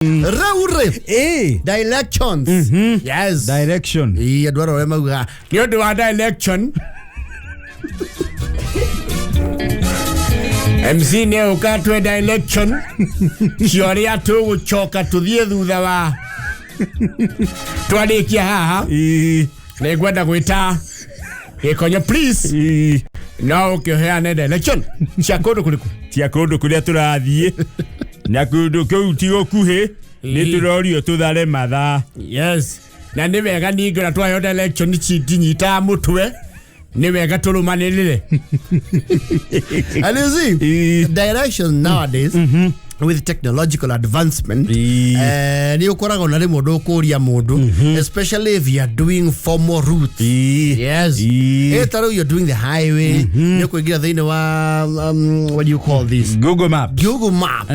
Raure. Directions. Yes. Direction. Adwaro we mauga. Ni ondu wa direction. MC ne ukatwe direction. Cioria tu gucoka tuthie thutha wa. Twarikia haha. Ne gwenda gwita. Ikonyo please. No ukiheane direction. Cia kundu kuriku. Cia kundu kuria turathie. Na kundu kuu tigo kuhe. Ni turorio tuthare matha. Yes. Na ni wega ningira twayo direction cinyita mutwe. Ni wega turumanirire. And you see, directions nowadays with technological advancement, ni ukoraga na mundu kuria mundu, especially if you are doing formal routes. Yes. Etaro you're doing the highway, ni kuingira thini wa what do you call this? Google Maps. Google Maps.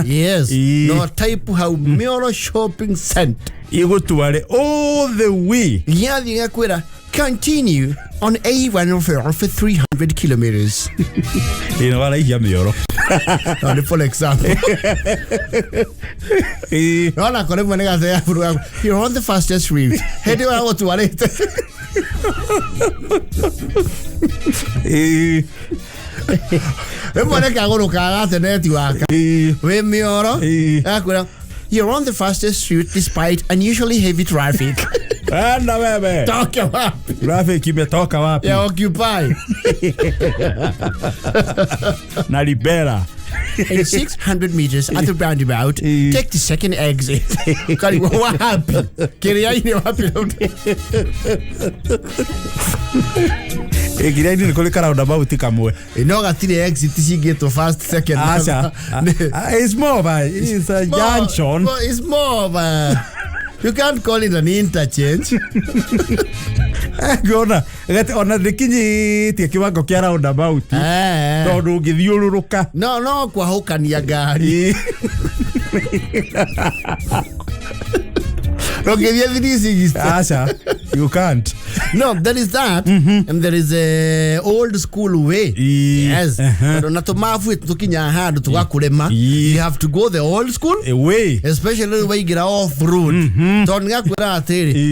Yes. No type how Mioro shopping center. Igutware all the way. Yathi ngakwira continue on A1 for 300 kilometers. Ino wala ihia Mioro. On the full example. You're on the fastest route. Hey, do I want to wale? You're on the fastest route despite unusually heavy traffic. Anda bebe. Toka wapi? Traffic imetoka wapi? Ya Occupy. Na Libera. In 600 meters at the roundabout, take the second exit. Kali wapi? Kiria ini wapi? Kiria ini kule roundabout kamwe. Inoga three exit to first second. Asa. It's more of a junction. It's more of a you can't call it an interchange. Gona, ona dikinyi tie kiwango kia roundabout. Tondu ngithiururuka. No kwa hukania gari. Asha, you can't. No, there is that, and there is a old school way. Yes. You have to go the old school way, especially when you get off road.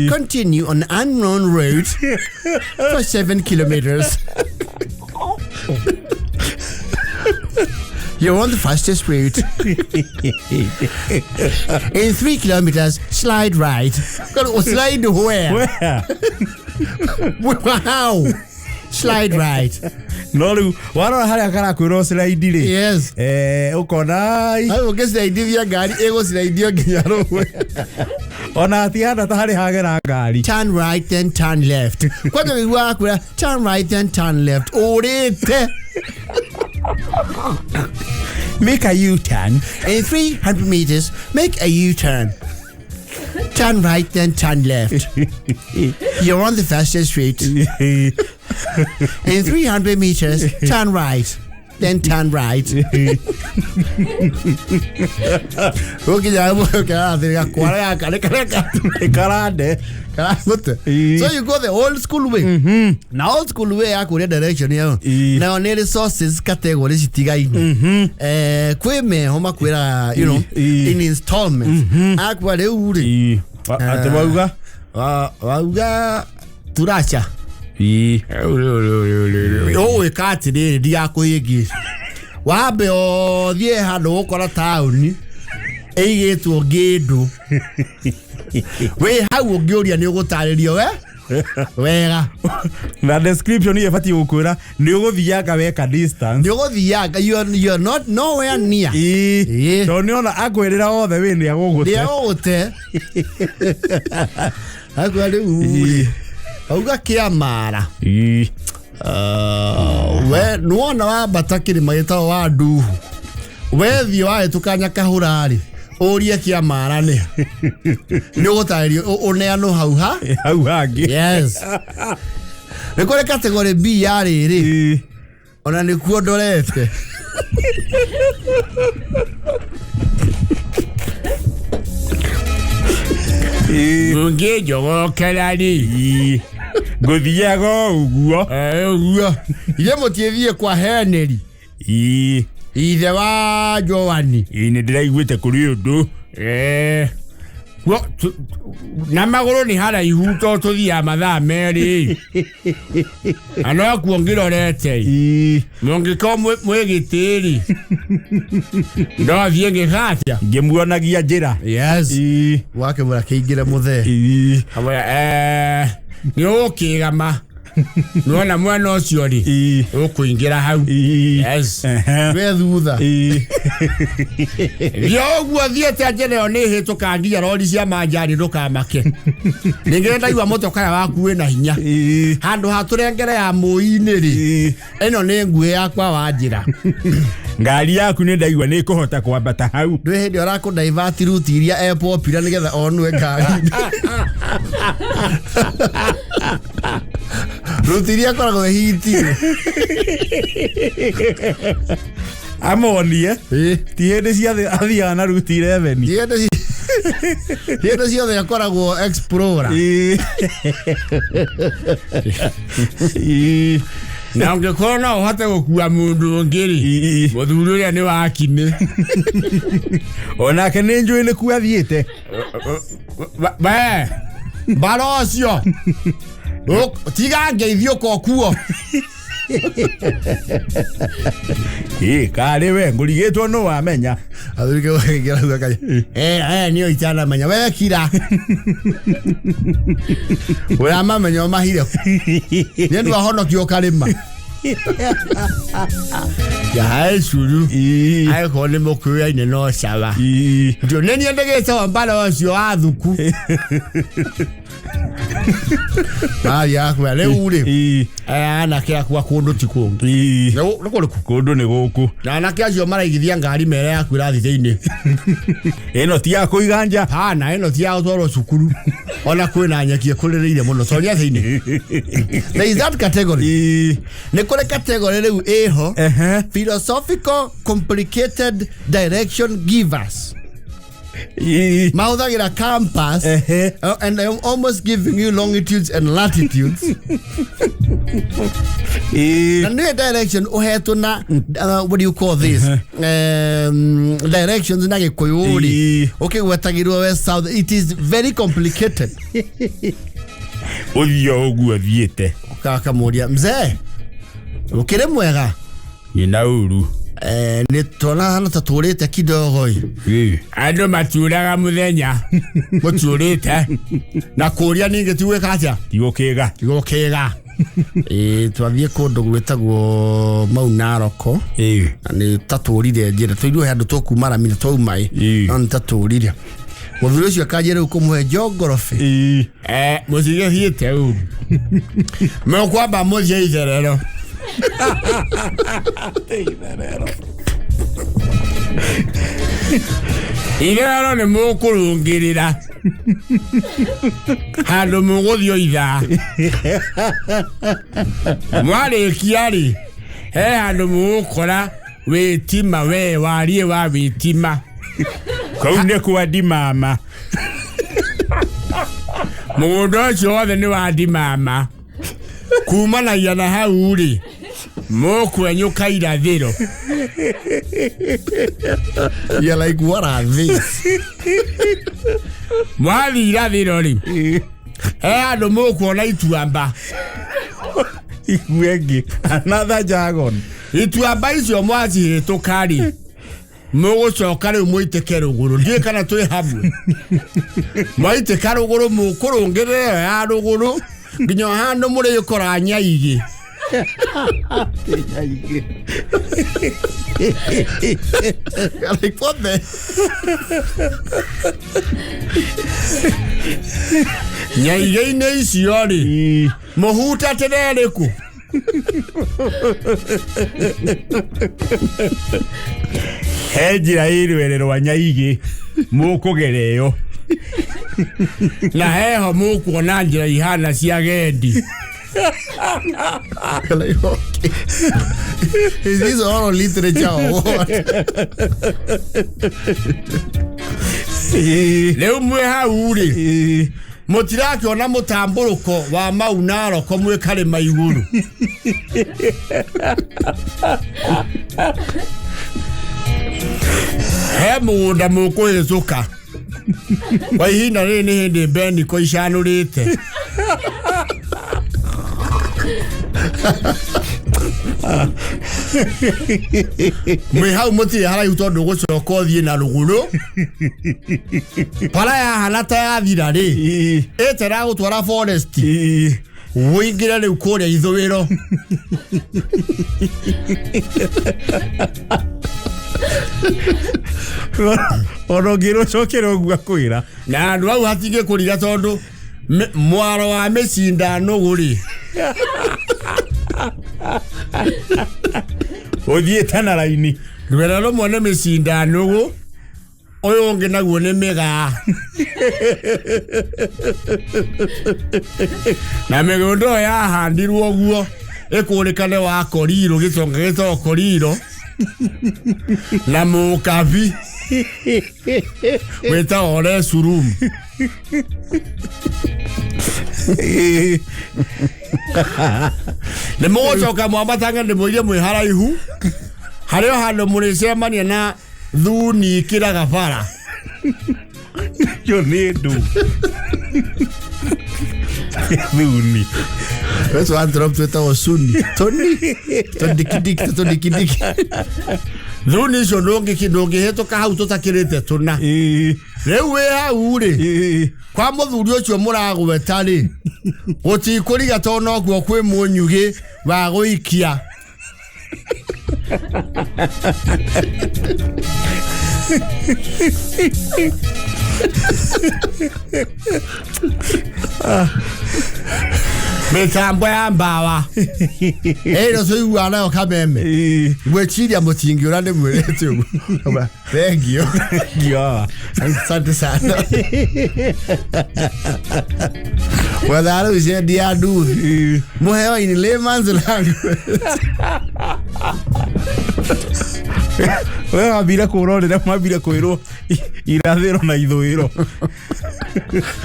Continue on unknown road for 7 kilometers. You're on the fastest route. In 3 kilometers, slide right. Slide where? Wow. Slide right. No, wala hali akara kuiro slide dire. Yes. Ukona. Ayo ke slide ya gari ego slide yo ginyaro. Ona atiana ta hali hagera gari. Turn right then turn left. Kwani wiwa kura turn right then turn left. Orete. Make a U-turn. In 300 meters, make a U-turn. Turn right, then turn left. You're on the fastest route. In 300 meters, turn right, then turn right. So you go the old school way. Now old school way akure direction here. Now ne resources category sitigai. Kweme homa kwera, you know, in installments. Akware uri. Wauga turacha. Oh, ekati de diako yegi. Wabe o die hado okora town. Egetu ogedo. We how ogioria ni ugutaririo wega. Na description ye fati ukura ni uguthiaga weka distance. Ni uguthiaga you're not nowhere near. So ni ona agwerera othe we ni agugute. Ni agugute. Agwale uri. Auga kiamara. We nuona wa batakiri magita wa nduhu. We thio wa tukanya kahurari. Oria kiamara ne. Ni ugutaririo oneano hau ha? Hau hangi. Yes. Rekore category B ya riri. Ona ni kuondorete. Ngejo kelani. Gothiago uguo. Uguo. Ile motiethie kwa Henry. Ithe wa Joani. Ni ndiraiguite kuri undu na magoro ni hara ihuto tuthia mathaa meri ano kuongirorete mongiko mwegitiri ndo thienge gatia ngemuonagia njira yes wake murakiingira muthe ni ukigama Nuona mwana ucio ri ukuingira hau yes we thutha yo guo thiete ajene ni hituka ngia rori cia manjari ndukamake ningenda iwa motoka ya waku we na hinya handu haturengere ya muini ri eno ni ngui yakwa wanjira ngari yaku ni ndaigwa ni kuhota kwambata hau ndwe hindi orako divert route iria airport pira nigetha onwe ngari Rutiria koragwo hiti amonie ti hindi ciothe athia na ruti 11 hindi ciothe akoragwo explorer na ungekorwo no uhote gukua mundu ngiri muthuri uria ni wakine onake ni njui ni ku athiite barocio tiga ngeithio kokuo kare we ngurigitwo no wamenya athurike wegera thaka niyo itana menya we kira we amamenya mahire ndu ahonokio karima ya haicuru ai kone mokuya ine no sawa ndio neni endegete wambala wacio athuku yakwa rĩu rĩ anake akwa kundu ti kungi nĩ kũrĩ kundu nĩ gũkũ na anake acio maraigithia ngari mere yaku irathi thĩinĩ ĩno ti ya kũiga nja na ĩno ti ya gũtwarwo cukuru ona kwĩna nyeki ĩkũrĩrĩire mũno toria thĩinĩ there is that category nĩ kũrĩ category rĩu ĩho philosophical complicated direction givers Mauthagira compass and I'm almost giving you longitudes and latitudes. And the direction uhetu na what do you call this? Directions na gikoyuri. Okay, wetagirwo west south. It is very complicated. Oyo ogu athiete. Kaka moria mzee. Ukire mwega. Ina uru. Ni tona hana taturite kidogo andu maturaga muthenya muturite na kuria ninge tiwe katia tigukega twathie kundu gwetagwo Maunaroko ni taturire njira twiru handu tukumara mine twaumai no taturire muthuri ucio kanjire ukumuhe jogorofi muthige hiete u me kwamba muthie itherero Igero ni mukurungirira handu muguthio itha mwari kiari handu mugukora witima we warie wa witima kaune kwa dimama mugundo ucio wothe ni wa dimama kumanagia na hau ri mukwenyuka irathiro you're like what are this mwathi irathiro ri andu mukuona ituamba igwegi another jargon ituamba icio mwathi hitukari mugucoka riu muitike ruguru ndie kana twi hamwe muitike ruguru mukurungirira ya ruguru nginya handu muri yukora nyaigi like what the nyaigi-inĩ icio rĩ muhuta tereriku he njĩra ĩrwererwa nyaigi mukugereyo na heho mukuona njĩra ihana cia gendi Is this all literature or what? Leo mwe hau ri mutirakiona mutamburuko wa Maunaroko mwe kare maiguru he munda mukuhicuka Kwa ihinda rĩrĩ nĩ hĩndĩ Beni ko icanũrĩte. Mwĩ hau mũtirĩ haraihu tondũ gũcoka ũthiĩ na rũgũrũ. Bara yahana ta yathira rĩ, ĩtera gũtwara forest. Wĩingĩre rĩu kũrĩa ithũĩro. Orogiro cokero gwa kwĩra. Na andũ au hatingĩ kũriga tondũ mwaro wa mĩcindano gũrĩ. Ũthiĩte na raini. Rwera rũmwe nĩ mĩcindano gũ, ũyũ ũngĩ naguo nĩ mĩgaa. Na mĩgũnda ĩyo yahandirwo ũguo ĩkũrĩkane wa Korirũ, gĩtonga gĩtagwo Korirũ na mũkabi wĩtagwo Resurum. Nĩ mũgũcoka mwambatange ndĩmũirie mwĩ haraihu, harĩa handũ mũrĩcemania na thuni kĩraga bara. Yo nĩ ndũ. Thuni. Wetu androp twĩtagwo suni. Tondikidiki. Thuni icio ndũngĩhĩtũka hau tũtakĩrĩte tũna. Rĩu wĩ hau rĩ, kwa mũthuri ũcio mũragweta rĩ, gũtikũriga tondũ nokuo kwĩ mũnyugĩ wa gũikia. Mitambo ya mbawa. Ero so iguana nayo kameme. Gweciria mũtingĩũra nĩ mwĩrĩte ũguo. Thank you. Asante sana. Well, that was your dear dude. Muheo in layman's language. Wewe wabira kurorera mabira kwĩrwo irathĩro na ithũĩro.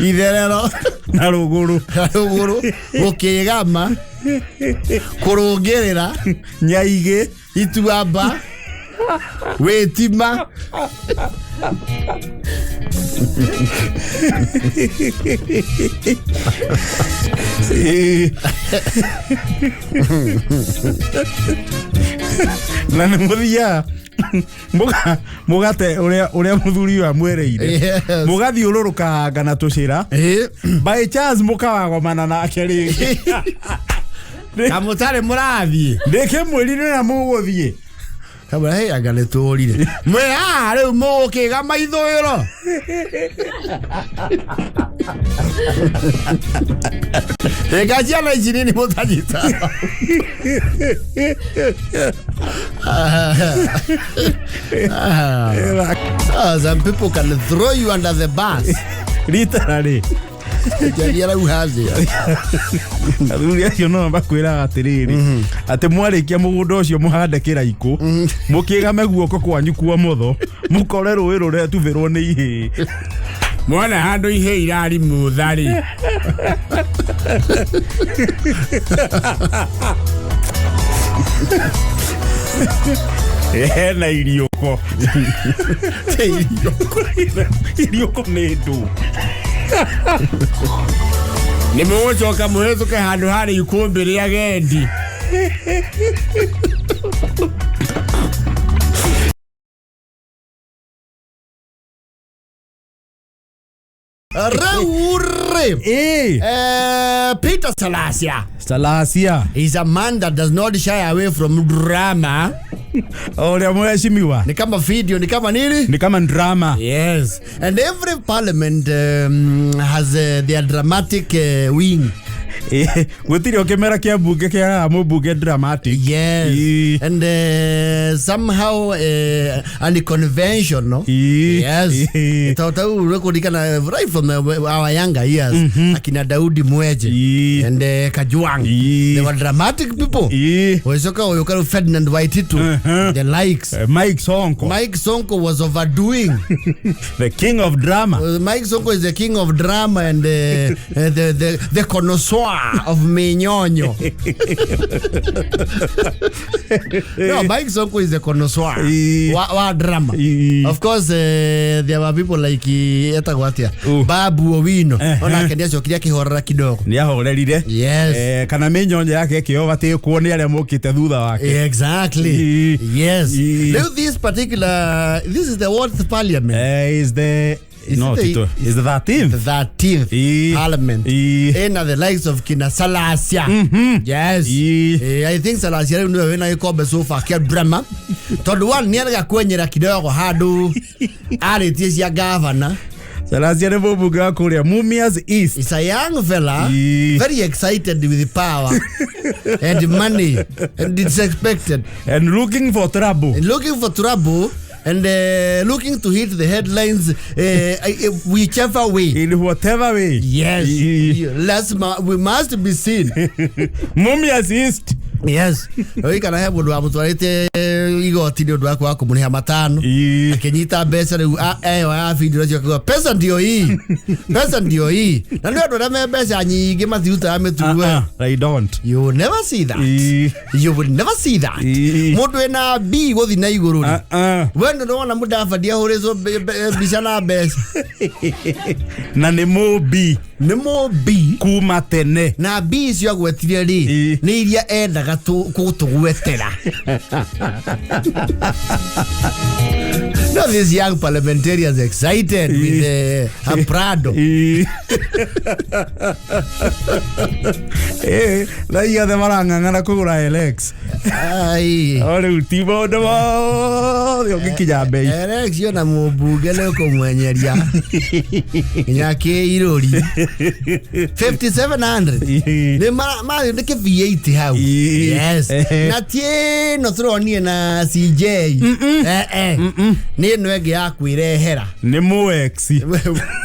Itherero na rũgũrũ. Gũkĩgama. Kũrũngĩrĩra. Nyaigĩ. Ituamba. Wĩtima. Na nĩ mũthia mũgate ũrĩa mũthuri wa mwereire mũgathiũrũrũka na tũcĩra by chance mũkawagomana nake rĩngĩ kamũtarĩ mũrathiĩ ndĩkĩmwĩrire na mũgũthiĩ kamũra hĩ anga nĩ tũrire mwĩ haha rĩu mũgũkĩgama ithũĩro ĩga ciana ici nini mũtanyita. Some people can throw you under the bus. Literally. Jariara uhazi. Athuri acio no makwĩraga atĩrĩrĩ atĩ mwarĩkia mũgũnda ũcio mũhande kĩraikũ mũkĩgame guoko kwanyu kwa motho mũkore rũĩ rũretubĩrwo nĩ ihĩ mwana handũ ihĩ irari mũtharĩ. Hena irioko. Irioko nĩ ndũ. Nĩ mũgũcoka mũhĩtũke handũ harĩ ikũmbĩ rĩa agendi. Peter Salasya is a man that does not shy away from drama. Oria mheshimiwa. Ni kama video, ni kama nini? Ni kama drama. Yes. And every parliament has their dramatic wing. Gũtirĩ kĩmera kĩa mbunge kĩa mũmbunge dramatic. Yes. And somehow unconventional. Yes. Tau rekodikana right from our younger years. Akina Daudi Mweje and Kajwang. They were dramatic people. Wesoka Oyokaro Ferdinand Waititu. The likes. Mike Sonko was overdoing. The king of drama. Mike Sonko is the king of drama and the connoisseur connoisseur of minyonyo. No, Mike Sonko is a connoisseur wa drama. Of course, there were people like Etagwatia, Babu Owino. Ona kendia chokiria kihorera kidogo. Ni ahorerire. Yes. Kana minyonyo yake kio bate kuone ale mokite thutha wake. Exactly. Yes. Now this is the 4th parliament. Is the 13th. The 13th parliament. In the likes of Kina Salasya. Yes. I think Salasya ndio wena ikobe so far kia drama. Todo one niaga kwenyera kidogo hadu. Ali tisi ya governor. Salasya nebo buga kuria Mumias East. It's a young fella, very excited with the power and money, and it's expected. And looking for trouble. And looking to hit the headlines whichever way. In whatever way. Yes. We must be seen. Mumias East. Yes. We can have one of the igoti ndio wako wako mniha matano. Akenyita pesa video pesa ndio hii. Pesa ndio hii. Na ndio ndo pesa nyingi mathiuta ametuwe. I don't. You will never see that. You will never see that. Mundu ena B gothi na iguru. Wendo no wana muda afadia horezo bishana pesa. Na nemo B. Nemo B kuma tene. Na B sio gwetiria ri. Ni iria endaga kutugwetera. No, these young parliamentarians excited with Prado. La iya de maranganga kugura Alex. Ai. Ole ultimo de yo kikijambe. Alex yo na mubugele ko mwenyeria. Nyake irori. 5700. Ne ma ndeke V8 hau. Yes. Na tie no throni na CJ. Ni nwege yakwirehera. Ni Muex.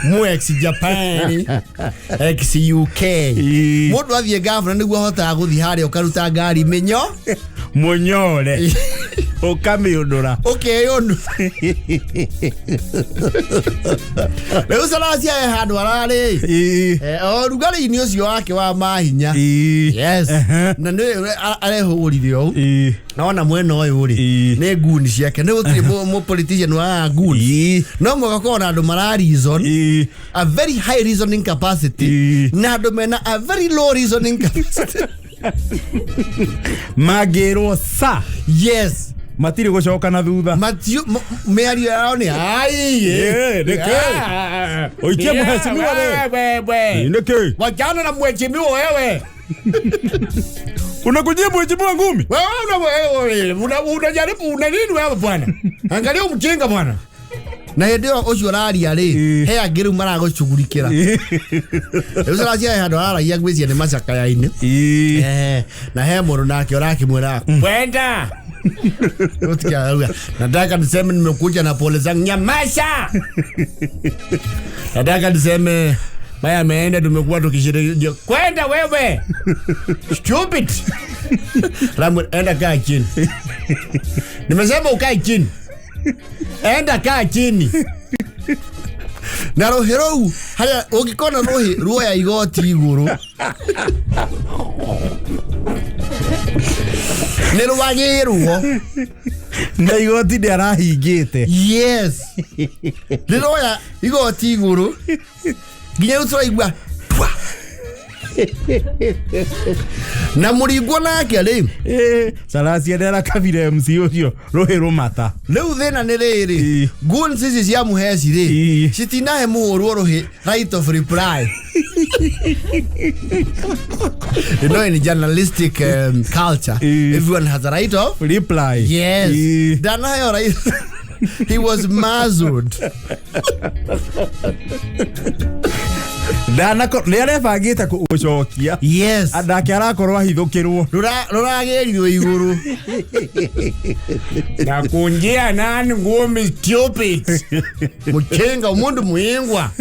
Muex Japan. Ex UK. Mundu athie governor niguo hota guthi hari ukaruta ngari menyo. Munyore. Ukamiundura. Okay, onu. Leo Salasya handu arari. Rugari ni ucio wake wa mahinya. Yes. Na ni arehurithio. Naona mwena oyu uri. Ni nguni ciake. Ni gutiri mo politician wa nguni. No mugako na andu mara reason. A very high reasoning capacity. Na andu mena a very low reasoning capacity. Magero sa. Yes. Matiri gucoka na thutha. Meario yao ni ai. Neke. Oikia mheshimiwa wewe. Neke. Wajana na mheshimiwa wewe. Unakujia mheshimiwa ngumi? Wewe unajaribu una nini wewe bwana? Angalia mjinga bwana. Na ndio ucio rari ari he angiru marago chugurikira. Salasya handu aragia ngwisia ni macaka ya ini. Na he mundu nake orakimwira kwenda. Utikia nataka niseme nimekuja na pole zangu nyamasha. Nataka niseme maya ameenda tumekuwa tukishiriki kwenda wewe. Stupid. Ramu enda kaa chini. Nimesema ukae chini. Enda kaa chini. Na rohero haya ukikona roho ya igoti iguru. Nero wageruo. Na igoti ndi arahingite. Yes. Nero ya igoti iguru. Ginya utura igwa. Na muringo nake ri. Salasya ndera kabire MC ucio rohero mata. Leu thina ni riri. Gun sisi cia muheci ri. Citinahe muhuru rohi right of reply. You know, in journalistic culture, everyone has a right of reply. Yes. Dana right. He was muzzled. Dana ko lere fagita ku ucokia. Yes. Adake arakorwo ahithukirwo. Ruragerio iguru. Na kunjia nani ngumi stupid. Muchenga mundu muingwa.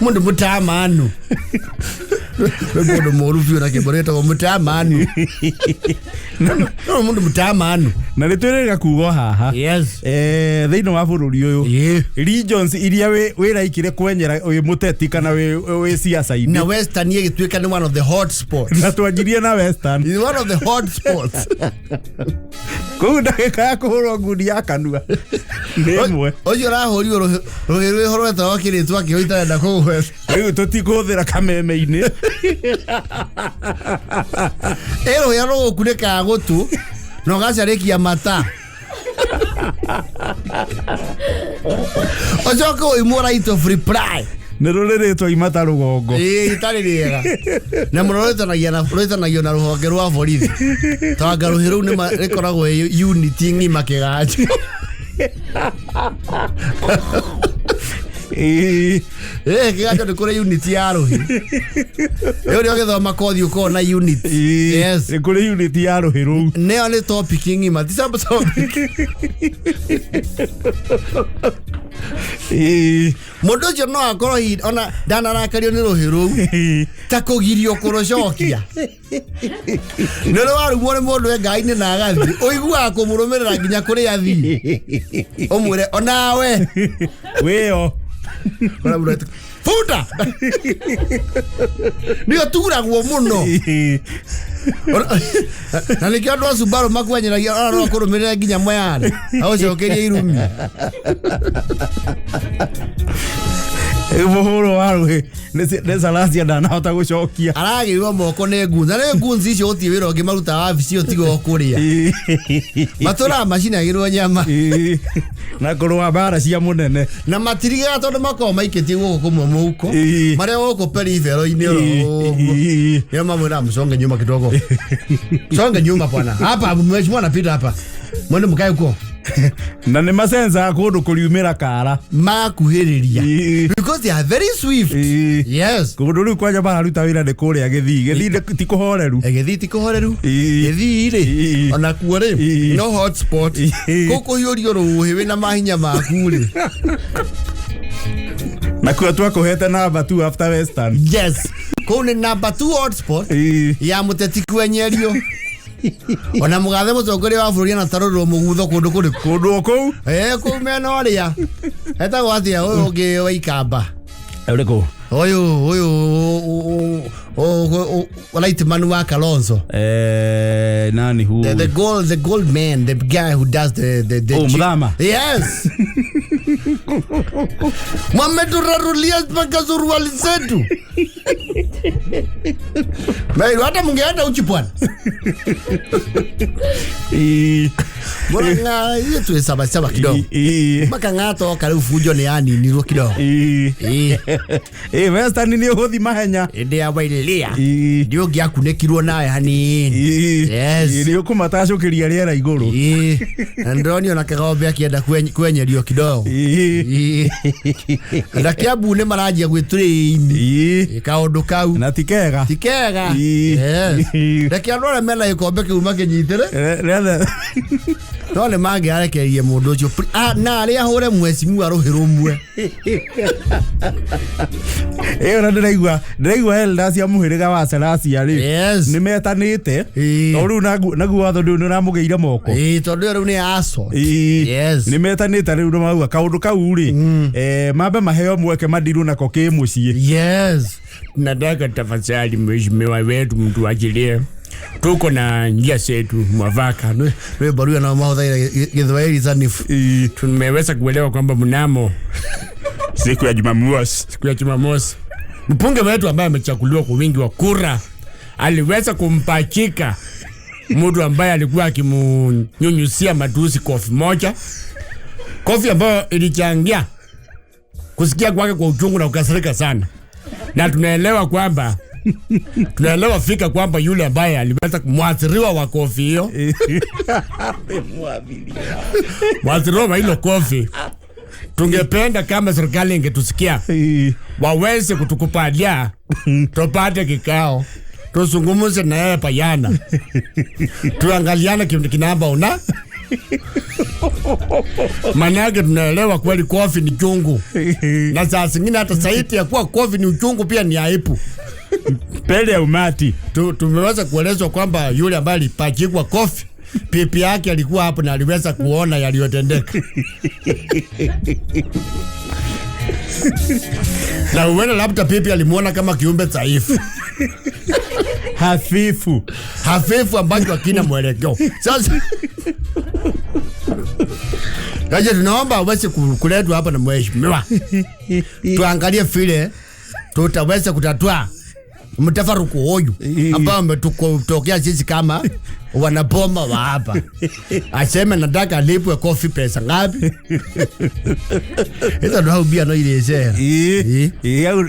Mundu mutamanu. Mundu morufu na kiboreta wa mutamanu. No mundu mutamanu. Na nitwirega kugo haha. Yes. Thiino wa bururi uyu. Regions iria wira ikire kwenyera uyu muteti kana we siasa ini. Na Western ye gitwika ni one of the hot spots. Na twanjirie na Western. Is one of the hot spots. Kuda ka kuhurwo ngudi ya kanua. Nemwe. Ojo rahori roheru horota wakiritwa akihoita na kuwe. Riu tutikuthira kameme-ini. Ero yaro kuneka gutu no gacarekia mata. Ojo ko imora ito free pry. Neroreretwo imata rugongo. Itari riega. Na muroretanagia na ruhonge rwa borithi. Tangaruhiru ni rekoragwo unity ngima kigaji. Kigajo ni kure unity ya ruhi. Yo rio githoma kothi uko na unity. Yes. Ni kure unity ya ruhi ru. Neo ni topic ngima. Tisamba topic. Mundu ucio no akorwo ona ndanarakario ni ruhiru ta kugirio kurocokia nero warumwo ni mundu engai-ini na agathi uiguaga kumurumirira nginya kuri athi umwire onawe weo futa niyo turagwo muno na nikio andu a Subaru makwenyeragia ona no kurumirira nginya mwayane aucokerie irumi muhuro waruhi ne Salasya ndanahota gucokia aragirwo moko ne ngunza ne ngunzi icio utie wira ungi maruta wabici utigo kuria matura machine agirwo nyama na kurwa bara cia munene na matiriga tondu makoma maikitie guko kumwe muko maria guko perivero-ini ro ya mamwira msonge nyuma kidogo songe nyuma bwana hapa mheshimiwa anapita hapa mwende mkae huko na ni masenza kundu kuriumira kara makuhiriria because they are very swift. Yes, kundu riu kwanja bararuta wira ni kuria githi ti kuhoreru githi ri ona kuore no hotspot kuko yorio ruhi wina mahinya maku ri na kwa twakuhete number 2 after Western. Yes, kone number 2 hotspot ya muteti kwenyerio ona mugathe mutongoria wa bururi na taruru mugutho kundu kou kou mena ria eta gwathia uyu ungi wa ikamba uriko uyu right man wa Kalonzo nani hu the gold man, the guy who does the mrama. Yes. Mamedurarulia mpaka suruali zetu. Mairu hata mungeenda uchi pwani. Mbona yetu esaba kidogo. Maka ngato karibu fujo ni yani nirwo kidogo. Western ni hothi mahenya. Ende ya bailelia. Ndio giakunekirwo nawe hanini. Yes. Ndio kumatacokiria riera iguru. Andoni ona kagombe akienda kwenyerio kidogo. Ndakiabu ne marajia gwituri kaundu kau. Na tikega. Yes. Ndakiandora mena ikombe kiuma kinyitere. Tole mage arekerie mundu ucio na ari ahure mwecimu aruhirumwe na ndiraigua elda cia muhiriga wa Salasya ri ni metanite tondu nagu watho ndu niramugeire moko tondu riu ni aso yes ni metanite riu mauga kaundu kau ri mambe maheo mweke madiru nako ki mucii yes na daga tafadhali mheshimiwa wetu mtu ajilie tuko na njia zetu mwavaka wewe barua na mahodha Githwairi sanifu tumeweza kuelewa kwamba mnamo siku ya Jumamosi mpunge wetu ambaye amechaguliwa kwa wingi wa kura aliweza kumpachika mtu ambaye alikuwa akimunyunyusia matusi kofi ambayo ilichangia kusikia kwake kwa uchungu na kukasirika sana, na tunaelewa fika kwamba yule ambaye aliweza kumwathiriwa wa kofi hiyo mwathiriwa wa hilo kofi, tungependa kama serikali ingetusikia waweze kutukupalia tupate kikao tuzungumze na yeye payana tuangaliane kinamba Manake tunaelewa kweli coffee ni chungu. Na saa zingine hata saiti ya kuwa coffee ni uchungu pia ni aibu. Pele ya umati. Tumeweza kuelezwa kwamba yule ambaye alipachikwa coffee, pipi yake alikuwa hapo na aliweza kuona yaliyotendeka. Na uwele labda pipi alimuona kama kiumbe dhaifu. Hafifu ambacho hakina mwelekeo. Sasa kaje tunaomba uweze kuletwa hapa na mheshimiwa. Tuangalie vile tutaweza kutatua mtafaruku huyu ambao umetokea sisi kama wanapoma wa hapa. Aseme nataka alipwe coffee pesa ngapi? Ita ndo bia no ile sera.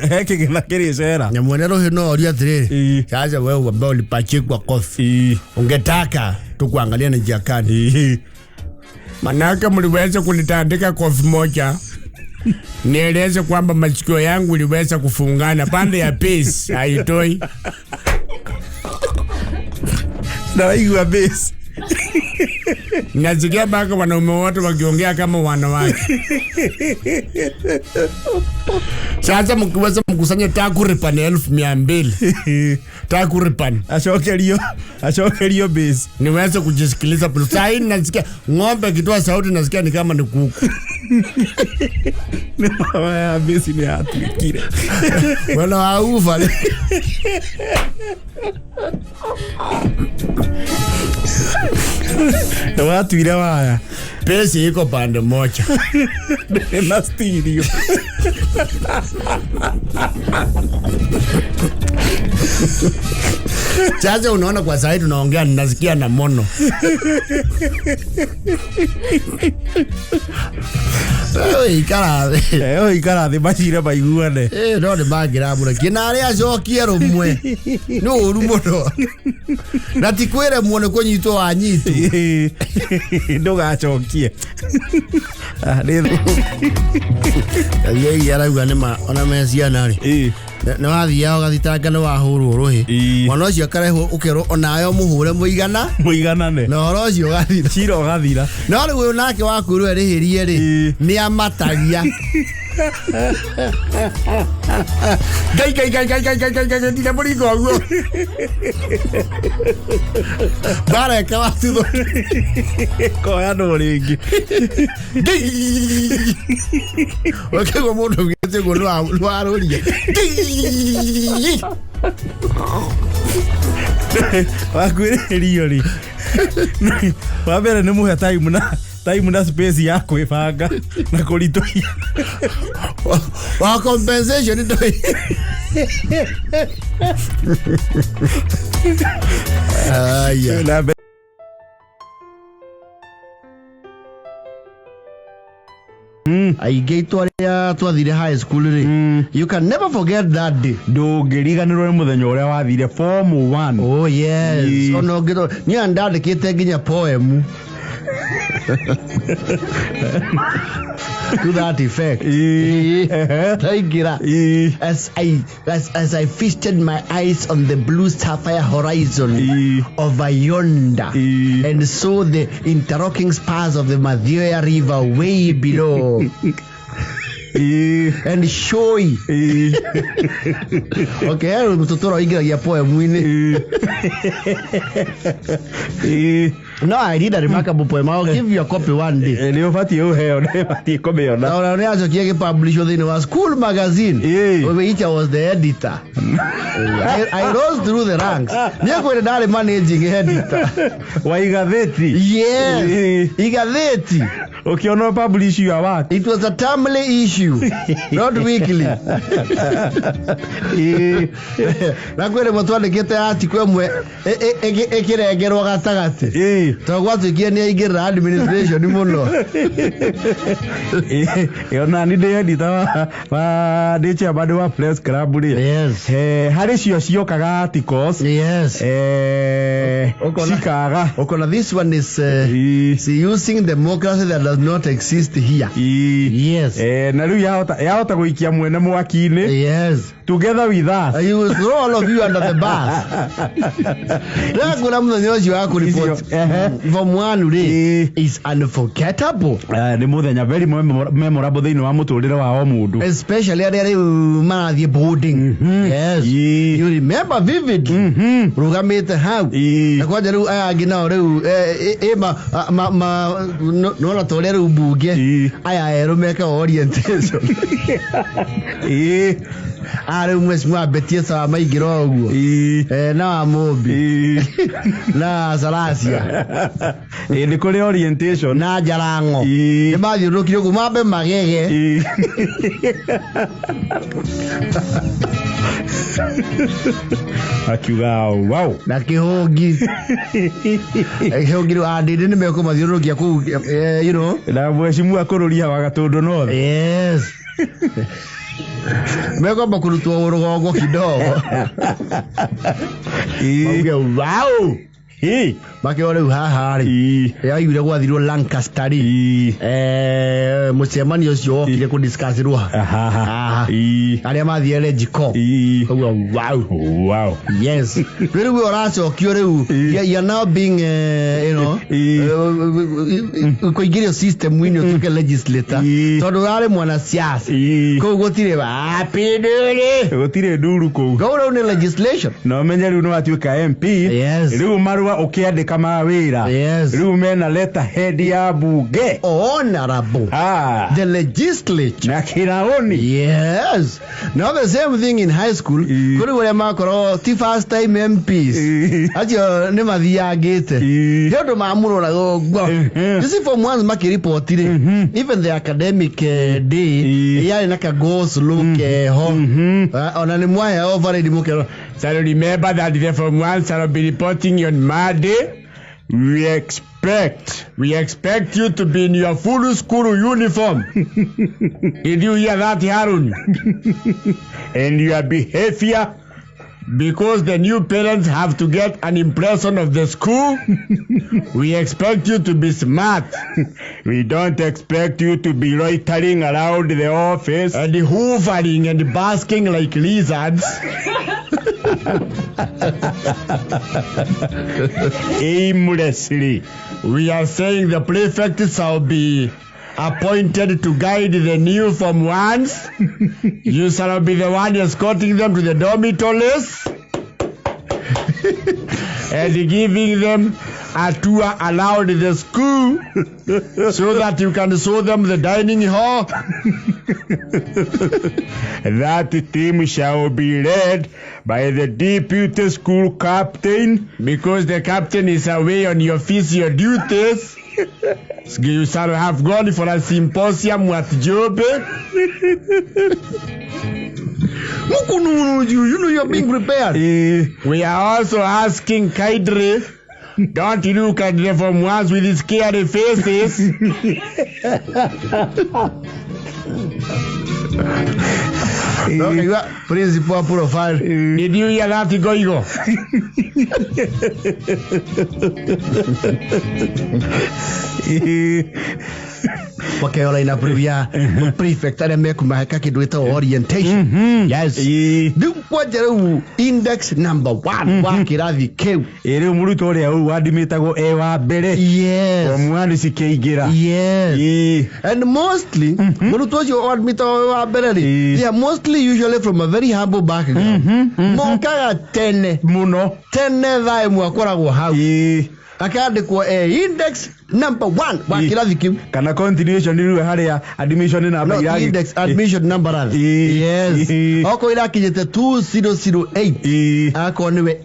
Heke kina kile sera. Nyamwonero hino oria thire. Sasa wewe ambao ulipachikwa coffee. Ungetaka tukuangalia na jakani. Manaka mliweza kunitandika coffee moja. Nieleze kwamba masikio yangu iliweza kufungana pande ya base haitoi. Na hiyo base. Nasikia baka wanaume wote wakiongea kama wanawake. Sasa mkiweza mkusanya takriban 1200. Takriban. Ashokelio base. Niweze kujisikiliza sasa hivi nasikia ng'ombe kitoa sauti nasikia ni kama ni kuku. Waya base ni atukire. Wala haufa. Watu ile waya. Pesi iko pande moja. Na stereo. Sasa unaona kwa sasa tunaongea ninasikia na mono. Ikara the bachira baiguane. No de magira bura kinare ajokia rumwe. No urumono. Na tikwere muone konyito anyitu. Ndoga achokie. Yeye yarauga nima ona mesia nari. Na wathi yao gathitanga no wahuru ruhi. Mwana ucio akareho ukero onayo muhure muigana ne. Na oro ucio gathira. Chiro gathira. No riu nake wakuru erihirie ri. Ni amatagia. Gai tira murigo aguo. Bara ka watu. Ko ya no ringi. Wakego mundu ngete go lwaruria. Wakwire riori. Wabere ni muhe time na space ya kwibanga na kuritoia. Wa compensation ndo. Aya. Aigeitwa ya twathire high school ri. You can never forget that day. Ndungiriganirwo ni muthenya uria wathire form 1. Oh yes. Ono ngiro ni andandikite nginya poem. To that effect. As I feasted my eyes on the blue sapphire horizon over yonder and saw the interlocking spars of the Gathaiya River way below. And showy. Okay, mtotoro ingia poem ini. No, I did a remarkable poem. I'll give you a copy one day. Leo fati yo heo, leo fati kome yo na. Now, I was going to publish in a school magazine. Which I was the editor. I rose through the ranks. You're going to managing editor. Why Gazeti? Yes, Gazeti. Okay, you know publish your work. It was a timely issue, not weekly. Nakwere motwale gete article mwe ekiregerwa gatagati. Togwatukia ni aigira administration muno. Yona ni de editor wa deche bado wa press club ri. Yes. Hari cio kaga articles. Yes. Shikaga. Okona this one is using democracy that does not exist here. Yes. Na riu yahota guikia mwene mwaki-ini. Yes. Together with us. You will throw all of you under the bus. Kuna muthenya ucio wa report from one day is unforgettable. Ni muthenya very memorable thiini wa muturire wa o mundu. Especially aria marathie boarding. Yes. You remember vividly. Rugamite hau. Na kwanja riu aya ngina riu no tole riu bunge. Aya erumeka orientation. Are mheshimiwa betie sawa maigiro uguo na amombi na Salasya ni kuri orientation na Jarango ni mathiurukire uguo mambe magege akiuga wow na kihongi andinde ni meko mathiurukia ku you know na mheshimiwa kururia wa Gatundu no. Yes. Meko bakurutwa urugongo kidogo. Wow. Makiore haha ri yaigire gwathirwo Lancaster ri mucemani ucio okire ku discuss ruha aria mathiere jiko wow yes riu uracokio riu you are now being you know kuingirio system wini utuke legislator tondu ari mwana siasa ko gutire apindure gutire nduru ko go down in legislation no menya riu no atuika MP riu marua ukiandika mawira riu mena letterhead ya bunge honorable the legislature na kiraoni. Yes. Now the same thing in high school kuri wale makoro ti first time MPs ajo ne mathiangite ndio mamurora gogwa you see from once makiripotire even the academic day yale naka go look home ona ni mwaya override mukero. So remember that the from once I'll be reporting on Monday. We expect you to be in your full school uniform. Did you hear that, Harun? And your behavior, because the new parents have to get an impression of the school. We expect you to be smart. We don't expect you to be loitering around the office and hoovering and basking like lizards. Aimlessly. We are saying the prefect shall be appointed to guide the new form ones. You shall be the one escorting them to the dormitories and giving them a tour around the school so that you can show them the dining hall. That team shall be led by the deputy school captain, because the captain is away on official duties. You shall have gone for a symposium at Jobe. You know you're being prepared. We are also asking kindly, don't look at the from ones with scary faces. Principal profile. Did you hear that, Goigo? Wakeola ina previa prefect ale mekumaheka kidweta orientation. Yes. Du kwajeru index number 1 wa kirathi keu. Ere muruto ore au adimitago wa mbere. Yes. Omwani sikiingira. Yes. And mostly muruto ojo admito wa mbere they are mostly usually from a very humble background. Mokaga tene muno. Tene thai mwakoragwo hau. Akandikwo index number 1 wa kirathi kiu kana continuation riu haria admission number iragi index admission number yes oko irakinyete 2008 ako niwe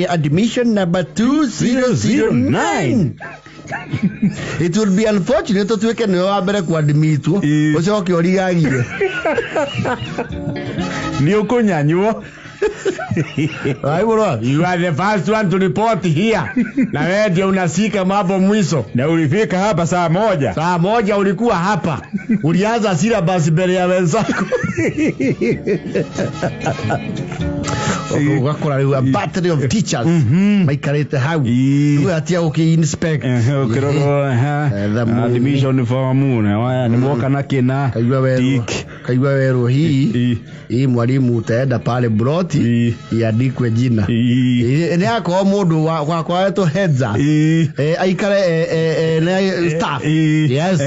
admission number 2009. It would be unfortunate to weke niwe wa mbere ku admitwo ucio kiorigagire ni ukunyanywo. You are the first one to report here. Na wewe ndio unasika mambo mwisho. Na ulifika hapa saa moja. Saa moja ulikuwa hapa. Ulianza syllabus mbele ya wenzako. ugakora riu a battery of teachers maikarite hau tu atia uki-inspect admission form ni mwoka na kina kaigua weru hii mwalimu utaenda pale broti iandikwe jina ni yako mundu kwa wetu heads up aikare na staff yes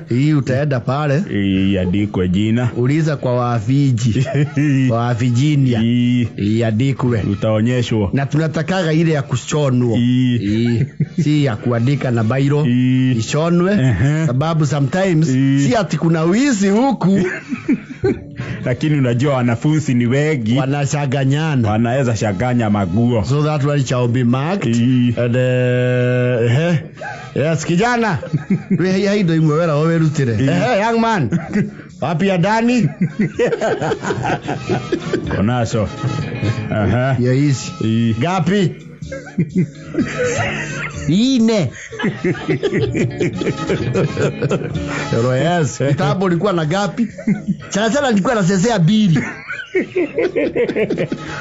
hii utaenda pale iandikwe jina uliza kwa wafiji wa Virginia iandikwe utaonyeshwa na tunatakaga ile ya kushonwa si ya kuandika na bairo ishonwe sababu sometimes si ati kuna wizi huku lakini unajua wanafunzi ni wengi wanashaganyana wanaweza shaganya maguo so that one shall be marked and yes kijana wewe ndio imwera wewe rutire young man wapi ya Dani konaso ya hizi gapi ine yes kitabu ilikuwa na gapi sana nilikuwa nasesea bili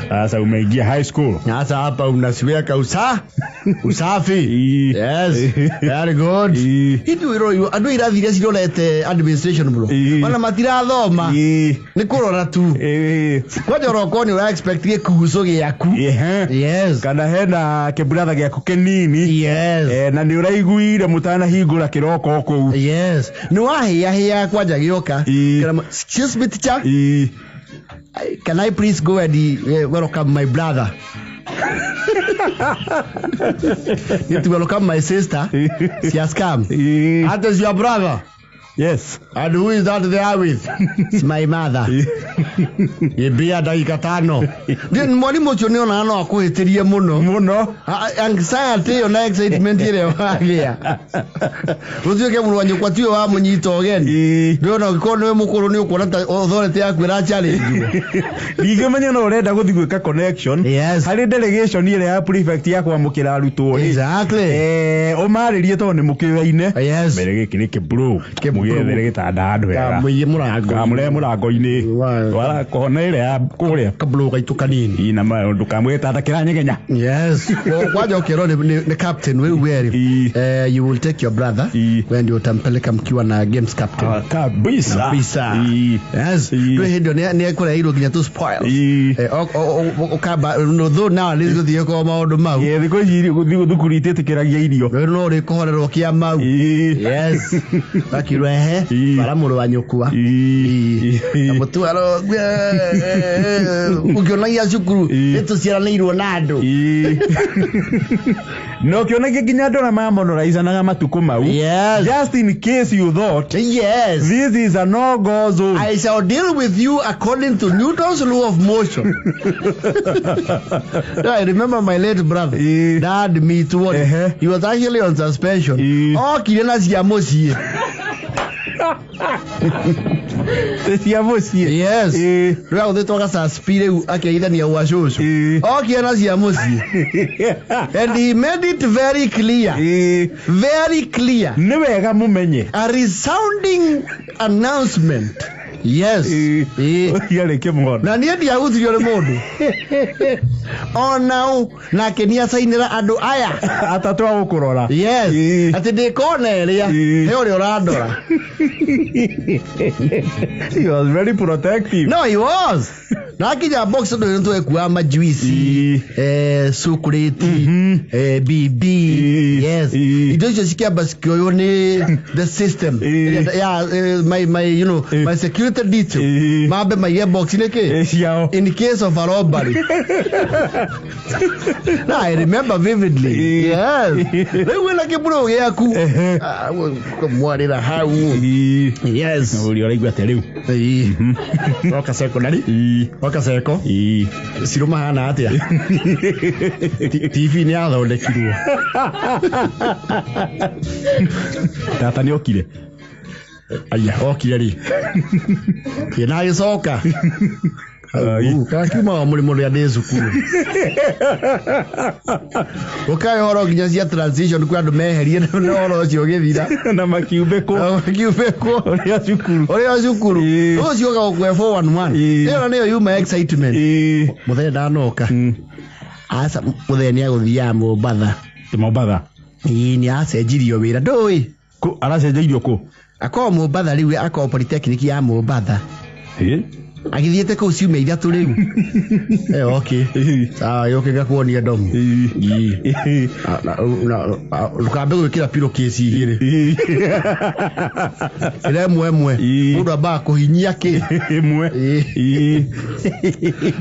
sasa umeingia high school sasa hapa unasiweka usafi yes very good hidu iro andu irathiria cirorete administration bro wana matirathoma ni kurora tu kwaje rokoni ura expect kuhuso giaku yes kana hena kibratha giaku kinini yes na ni uraiguire mutana hingura kiroko ku yes ni wahia kwaje gioka excuse me teacher can I please go and welcome my brother? Need to welcome my sister. She has come. That is your brother? Yes. And who is that there with? It's my mother. Ibia dakika 5. Then mwalimu choneo na ano akuhitirie muno. Anxiety yo na excitement ile wagia. Ruzio ke mulu wanyo kwatio wa munyito ogeni. Ndio na ukone we mukuru ni ukwona authority yaku ira challenge. Ndigimenya no urenda guthi gwika connection. Yes. Hari delegation ile ya prefect ya kwamukira arutwo. Exactly. Omaririe to ni mukiwaine. Yes. Mbere giki ni kibru. Mugithere gitanda andu wega. Muiye murango. Kamure murango-ini. Wala kohona ile ya kuria kablu gaitu kanini. Ina maundu kamwita kiranyegenya. Yes. Kwaje ukero ni captain wewe you will take your brother when you tampeleka mkiwa na games captain. Kabisa. Yes. Wewe ndio ni kule hilo kinya to spoil. Okaba no though now let's go the ko maundu mau. Thiko yiri guthukuri tikiragia irio. No ri kohorerwo kia mau. Yes. Bakirwe para muru wanyukua amutwaro ukionagia cukuru etuciaranirwo na andu no kionagia ginya ndora mamonorize matuku mau just in case you thought this is a no-go zone. I shall deal with you according to Newton's law of motion. I remember my late brother dad me too. He was actually on suspension kirena cia mucie yes rao de toka sa spire akiithania uashushu kiena cia mucie and he made it very clear ni wega mumenye a resounding announcement. Yes. Yale kemo. Na nie dia guthirio le mundu. Ona na kenia sainira andu aya atatu agukurora. Yes. Ati ndikoneria he uri urandora. He was very protective. No, he was. Na kija box ndo nto ekuwa majuisi chocolate BB yes idoje sikia basikio yone the system my you know my security detail mabe my box neke in case of a robbery. No, I remember vividly. Yes. Wewe na kiburo yaku mwari na hau. Yes. Uri oraigwa teriu. Waka secondary. Waka seko. Siruma hana atia. TV ni athondekirwo. Tata ni okire. Aya okire ri. Kina gicoka. Kakima wa mulimo ya dezu kuru. Ukae horo nginya cia transition kwa andu meherie na horo cio githira na makiubeko oria cukuru ucio ga kwa 411 iyo niyo yuma excitement muthenya ndanoka asa muthenya guthia Mombatha ni acenjirio wira ndui ku aracenjirio ku akoo Mombatha riu akoo polytechnic ya Mombatha agithiete ku ciumia ithatu riu okay sawa yoke gakuonia ndomu ukambe gwikira pilo case igire ire mwemwe mundu amba kuhinyia ki imwe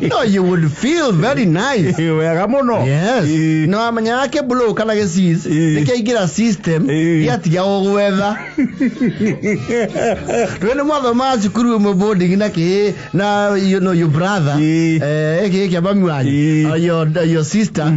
no you would feel very nice wega muno yes no amanya yake blow kana gesis nikiingira system yatiga ogwetha twene mother ma cukuru mu boarding na ki na you know your brother mami wanyu your sister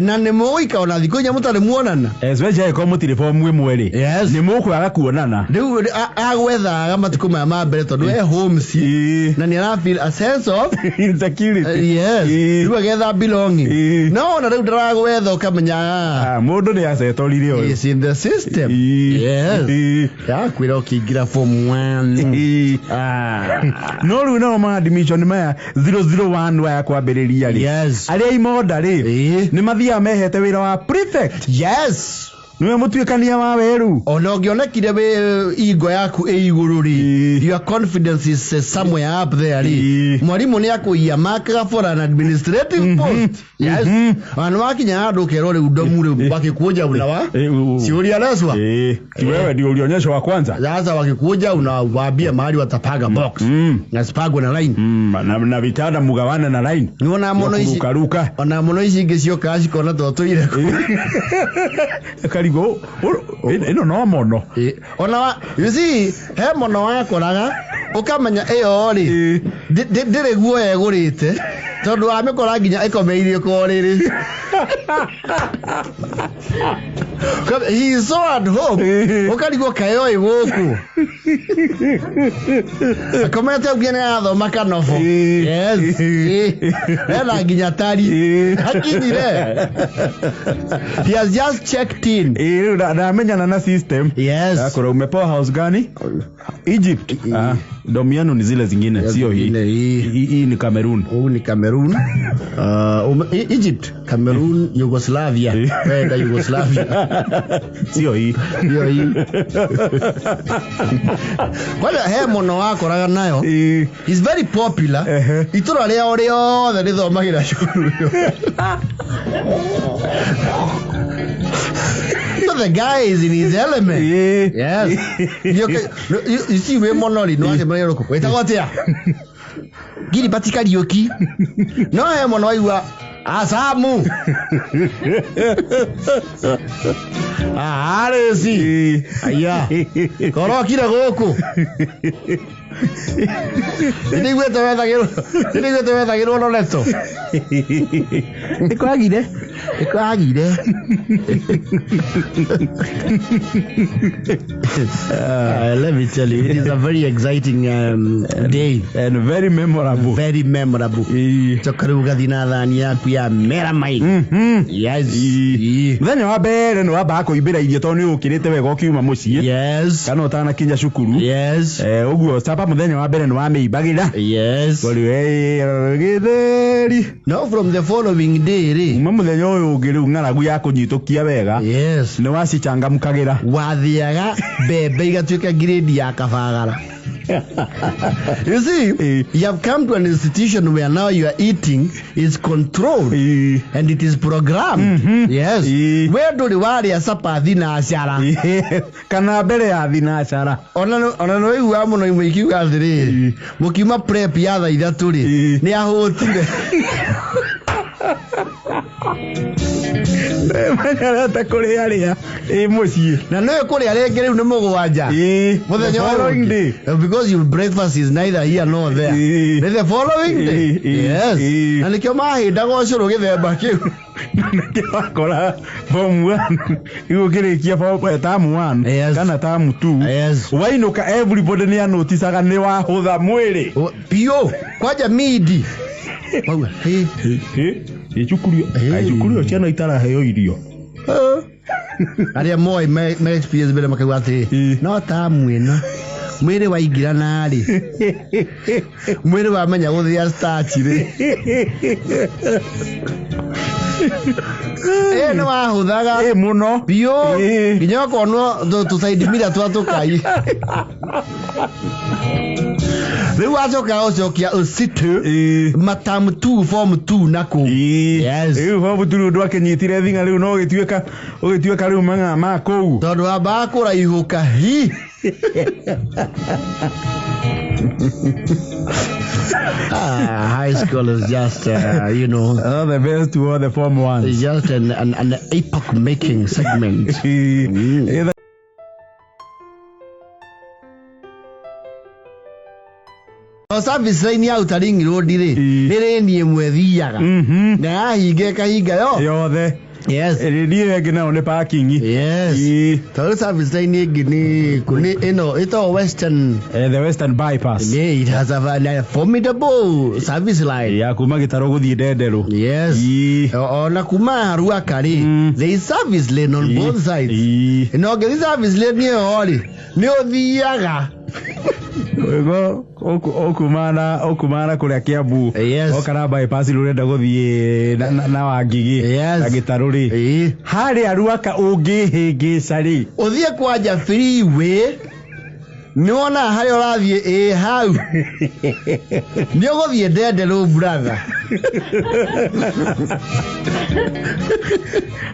na ni muika ona thiko nya mutare muonana especially ko mutire form mweri ni mukwaga kuonana riu agwetha gamatuko ma mbere tondu home si na ni ara feel a sense of insecurity yes riu agetha belonging no na riu ndaragwetha ukamenya mundu ni acetorire uyu is in the system yes ya kwira ukiingira form 1 no riu no ma admission maya 001 wa kwambiriria ri aria imoda ri ni mathia mehete wira wa prefect yes niwe mutuikania wa weru ona ungionekire we igo yaku iguru ri your confidence is somewhere up there ri mwalimu ni akuia makaga for an administrative post yes anu wakinya andu kero ri udomu ri wakikuja unawa siuria leswa wewe ndio ulionyesha wa kwanza sasa wakikuja unawaambia mahali watapanga box na spago na line na vitanda mugawana na line niona mono ici ona mono ici ngicio kaci kona totoire go ino no mono ona you see he mono wakoraga ukamenya iyo ri ndire guo egurite tondu amikora nginya ikomeirie ko riri he is so at home ukarigo kayo iguku akomete ugene athoma kanofo yes ela nginya tari hakinyire he has just checked in na menyana na system yes akora umepoa house gani Egypt domiano ni zile zingine sio hii ni Cameroon ni Cameroon Egypt Cameroon Yugoslavia wenda Yugoslavia sio hii wala he mono wako raga nayo is very popular itura ria orio the lithomagira cukuru so the guy is in his element yes you see we monoli no ake mero ko itago atia giri batika rioki no he mono iwa asamu aresi aya korokire guku ndigwete wethagirwo no leto ikwagire let me tell you, it is a very exciting day and very memorable tokaru gathina thani yaku ya meramai yes muthenya wa mbere no wamba kuimbira irio to ni ukirite wega ukiuma mucii yes kana utana kinya cukuru yes uguo sapa muthenya wa mbere no wameibagira yes wali we githeri no from the following day ri muthenya uyu ungiru ng'aragu ya kunyitukia wega yes ni wacichangamukagira wathiaga mbembe igatuika grade ya kabagara you see you have come to an institution where now your eating is controlled and it is programmed yes where do the waria sapa thina ashara kana mbere ya thina ashara ona no igu amuno imuikiuga athiri mukiuma prep ya tha ithatu ri ni ahutire Manyara ta kuri aria muci na no kuri aria ngere ni mugwanja muthenya following day because your breakfast is neither here nor there the following day yes na nikio mahinda gocuru githemba kiu Kora form 1 igukirikia term 1 kana term 2 wainuka everybody ni anotisaga ni wahutha mwiri pio kwaja midi ichukurio ciana itaraheo irio aria moi me experience bele makagwa ati no term ino mwiri waingira nari mwiri wamenya guthia starch ri no wahuthaga muno bio nginya konwo tusaidi mira twatukai riu wacoka ucokia usitu matam 2 form 2 nako yes riu form 2 ndu akinyitire thinga riu no gituika riu manga ma kou tondu amba kuraihuka hi high school is just you know the best to all the form 1 it's just an epoch making segment. Service line ya utaringi road ri nire nie mwethiaga na yahinge kahinga yothe yes rio ngina one parking yes to service line ngini kuni ino ito western the western bypass it has a formidable service line ya kuma gitaro guthie Ndenderu yes ona kuma Ruakari there is service lane on both sides no ngi service lane ni othiaga okumana kuria Kiambu okara bypass rurenda guthie na Wangigi na Gitaruri hari Ruaka ungihingica ri uthie kwanja freeway niona hari urathie hau ni uguthie Ndenderu brother